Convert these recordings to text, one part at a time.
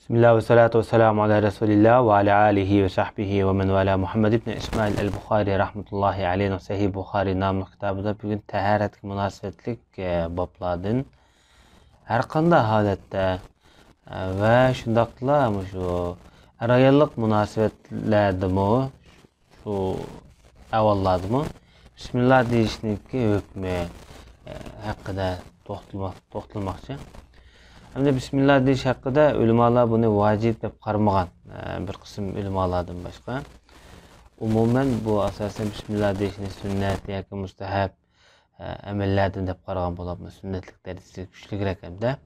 Bismillah ve salatu ve selamu ala Resulillah ve ala alihi ve sahbihi ve men vala. Muhammed ibn İsmail el-Bukhari rahmetullahi aleyhi Sahih Bukhari namlı kitabıda bugün taharetga münasebetlik bablardan her qanday holatda ve şundaqla şu arayallık münasebetlardimi şu avvalladimi Bismillah deyishniki hukmi haqida to'xtalmoqchi. Hamda Bismillah deyish haqida ulamolar buni vojib deb qaramagan bir qism ulamolardan boshqa. Umuman bu asosan Bismillah deyishni sunnat yoki mustahab amallardan deb qaragan bo'ladi. Sunnatlik darajasi kuchliroq hamda.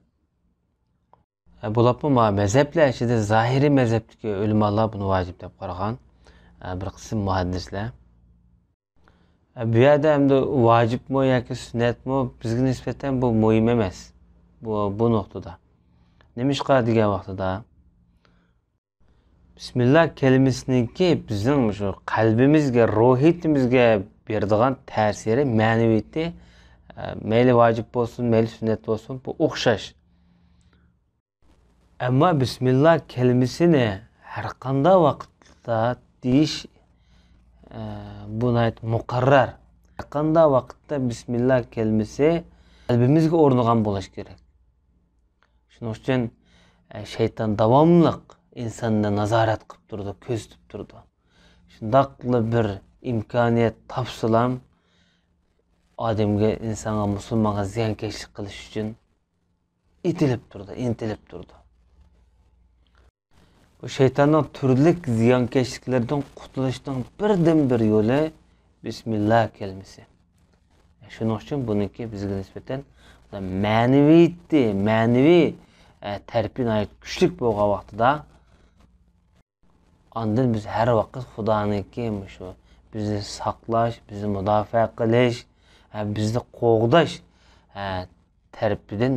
Bo'lapmi mazhablar ichida zahiriy mazhabdagi ulamolar buni vojib deb qaragan bir qism muhaddislar. Bu yerda hamda vojibmi yoki sunnatmi bizga nisbatan bu muhim emas. Bu noktada. Nemishqa degan vaqtida Bismillah kelimasiniki bizning shu qalbimizga, ruhiyatimizga beradigan ta'siri, ma'naviyati mayli vojib bo'lsin, mayli sunnat bo'lsin, bu o'xshash. Ammo Bismillah kelimasini har qanday vaqtda deyish buni muqarrar. Har qanday vaqtda Bismillah kelimasi qalbimizga o'rnagan bo'lishi kerak. Shuning uchun shayton davomliq insonni nazorat qilib turdi, ko'z tutib turdi. Shundaqli bir imkoniyat topsalam odamga, insonga, musulmonga ziyonkashlik qilish uchun intilib turdi. Bu shaytonning turli ziyonkashliklardan qutulishning birdan bir yo'li Bismillah kelimasi. Shuning uchun buniki bizga nisbatan ma'naviy tarpin kuchli bo'lgan vaqtida ondan biz har vaqt Xudoninki shu bizni saqlash, bizni mudofaa qilish, bizni qo'g'dash tarpidan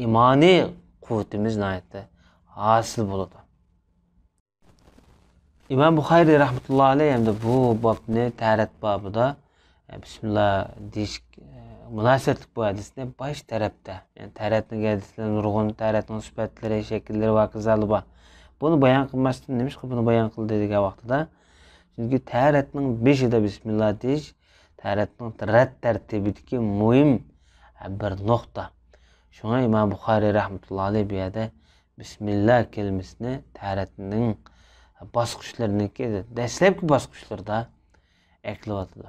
imoniy quvvatimiz hosil bo'ladi. İmam Bukhari rahmetullahi aleyhi hamda bu babni taharat babida Bismillah deyish münasebetlik bu hadisne baş tarafta. Yani taharatning hadisleri, nurg'un taharatning sifatlari, shakllari va qizali bor. Bunu bayon qilmasdan demiş ki bunu bayon qildi degan vaqtida. Chunki taharatning beshida Bismillah deyish taharatning rad tartibidagi muhim bir nuqta. Shunga İmam Bukhari rahmetullahi aleyhi bu yerda Bismillah kelimasini taharatning bosqichlariniki dastlabki bosqichlarda eklayotdi.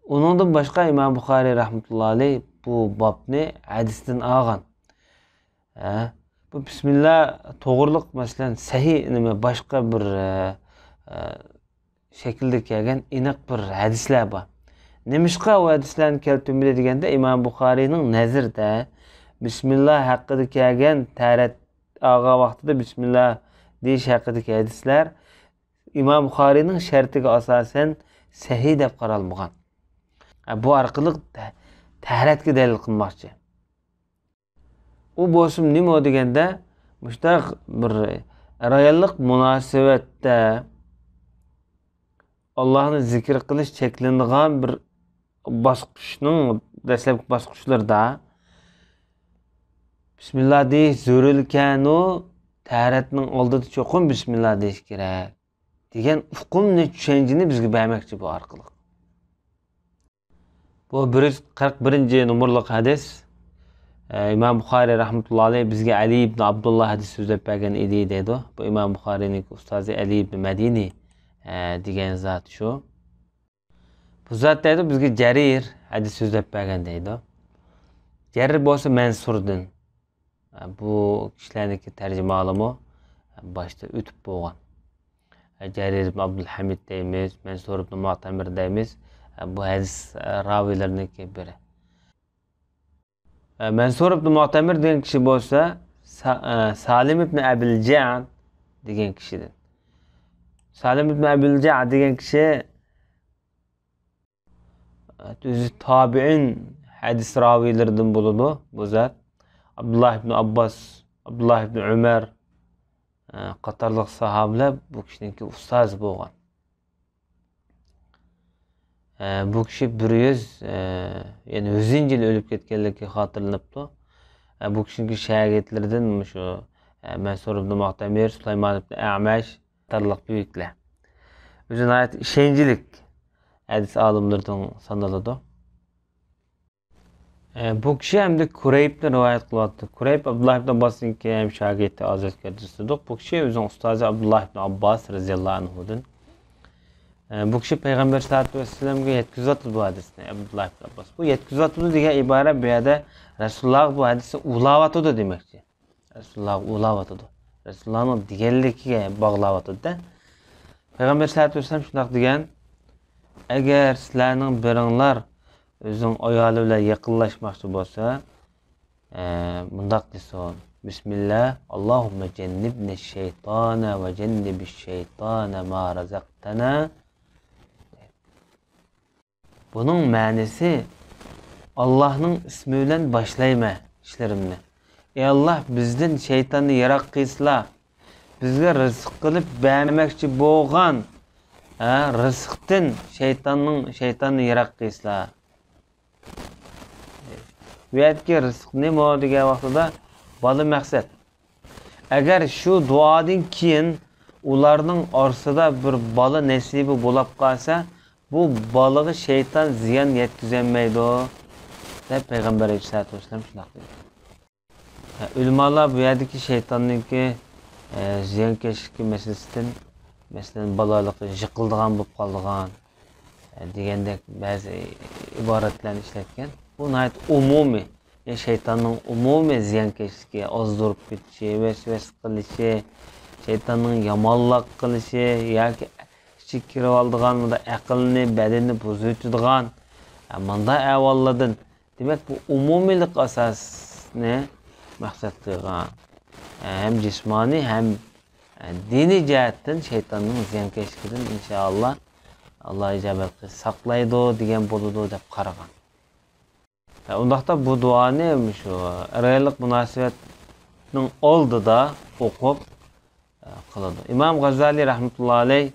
Onundan başqa İmam Bukhari rahmetullahi aleyhi bu babni hadisdan olgan. Bu Bismillah to'g'riliq masalan sahih nima boshqa bir shaklda kelgan aniq bir hadislar bor. Nemishqa u hadislarni keltirmadi deganda İmam Bukharining nazarida Bismillah haqida kelgan taharat olgan vaqtida Bismillah deyish haqidagi hadislar İmam Bukharining shartiga asosan sahih deb qaralmagan. Bu orqali taharatga dalil qilmoqchi. U bo'lsin nima deganda, mushtaq bir rayonlik munosabatda Allohni zikr qilish cheklangan bir bosqichning dastlabki bosqichlarida Bismillah deyish zarurlikanu taharatning oldida cho'qim Bismillah deyish kerak degan hukmni tushunchani bizga bermoqchi bu orqali. Bu 141 numurliq hadis. İmam Bukhari rahmetullahi aleyhi bizga Ali ibn Abdullah hadis so'zlab bergan edi deydi. Bu İmam Bukharining ustozi Ali ibn Madini degan zot shu. Bu zot deydi bizga Jarir hadis so'zlab bergan deydi. Jarir bo'lsa Mansurdan. Bu kishilarniki tarjimalimi boshda o'tib bo'lgan. Jarir ibn Abdulhamid deymiz, Mansur ibn Mu'tamir deymiz. Bu hadis raviylarininki biri. Mansur ibn Mu'tamir degan kishi bo'lsa Salim ibn Abil Ja'd degan kishidir. Salim ibn Abil Ja'd degan kishi o'zi tabi'in hadis raviylaridan bo'ladi bu zot. Abdullah ibn Abbas, Abdullah ibn Umar qatorliq sahobalar bu kishiningki ustozi bo'lgan. Bu kishi 100 yani 100 yil o'lib ketganligi xotirlanibdi. Bu kishining shogirdlaridan shu Mansur ibn Mu'tamir, Süleyman ibn A'mash tarlıq büyükler. Özün ayet işencilik hadis alimlerden sanıldı. Bu kişi hem de Kureyp'ten rivayet kılattı. Kureyp Abdullah ibn Abbas'ın ki hem şagirdti Hazreti Kadrisi'dir. Bu kişi özün ustazı Abdullah ibn Abbas radıyallahu anhu'dan. Bu kişi Peygamber sallallahu aleyhi ve sellem'e yetkizatlı bu hadisini Abdullah ibn Abbas. Bu yetkizatlı diye ibare bir yerde Resulullah bu hadisi ulavatıdır demekçi. Resulullah ulavatıdır. Resulullah'ın diğerlikiye bağlavatıdır. Peygamber sallallahu aleyhi ve sellem şundak diyen, eğer sizlerinin birinler özün ayalı ile yakınlaşmakçı olsa, bundak desin. Bismillah, Allahümme cennibne şeytana ve cennibiş şeytana ma razaktana. Bunun manisi Allah'ın ismiyle başlayma işlerimni. Ey Allah bizden şeytanı yarak kıysla, bizge rızık kılıp beğenmekçi boğan, rızıktan şeytanı yarak kıysla. Veyetki rızık ne mi diye vaxtıda balı məqsəd. Eğer şu duadan keyin ularning orsida bir balı nesibi bo'lib qolsa, bu balığı şeytan ziyan yetkazolmaydi deb Peygamber Aleyhisselatü Vesselam shunday dedi. Ulamalar bu yerdagi shaytonniki ziyonkashlik meselesidan, masalan balolikqa yiqildigan bo'lib qoldigan degandek ba'zi iboratlarni ishlatgan. Bu nayt umumiy, şeytanın umumiy ziyonkashligi, ozdurib ketishi, vesves qilishi, şeytanın yomonlik qilishi yoki ichi kirib oldigan aqlni, badanni buzib o'tadigan bunday ahvollardan, demak bu umumiylik asosini maqsad qilgan. Hem jismoniy hem diniy jihatdan shaytonning ziyonkashligidan inshaalloh Alloh ijobat qilib saqlaydi degan bo'ladi deb qaragan. Ondaqda bu duani şu araylik münasebetinin oldu da okup kıldı. İmam Gazali rahmetullahi aleyh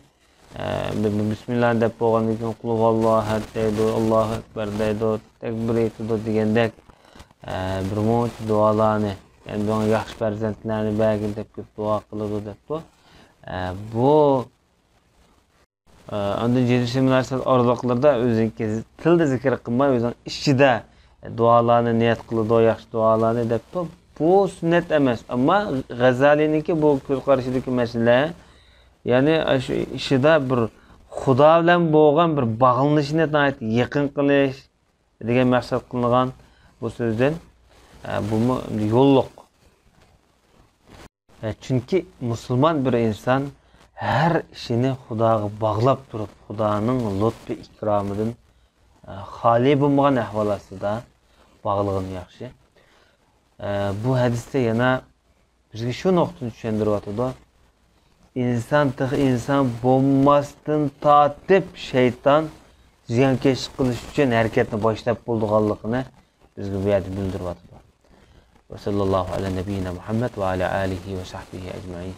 Bismillah deb boğandan keyin Qul huvallohu ahad deydi, Allohu ekber deydi, tekbir etdi degandek bir mo'ch duolarni, yani bu yaxshi farzandlarni bagil deb ko'p duo qiladi debdi. Bu ondan jinsi münasebet orliqlarda o'zinki tilda zikr qilmay o'zing ichida dualarni niyat qiladi, yaxshi dualarni debdi. Bu sünnet emas, ama G'azalininki bu ko'z qarashidagi masala, yani shu ishida bir Xudo bilan bo'lgan bir bog'lanishni yaqin qilish degan maqsad qilingan bu so'zdan bu yo'lliq. Çünkü Müslüman bir insan her işini Xudoga bog'lab turib, Xudoning lutfi ikromidan xoli bo'lmagan ahvol ostida bog'lig'ini yaxshi. Bu hadisda yana bizga shu nuqtani tushuntiryapti. İnsan bo'lmasdan tortib shayton ziyonkashlik qilish uchun harakatni boshlab bo'lganligini bizga bu yerda bildiryapti. Ve sallallahu ala nebiyyina Muhammed ve ala alihi ve sahbihi ecmaîn.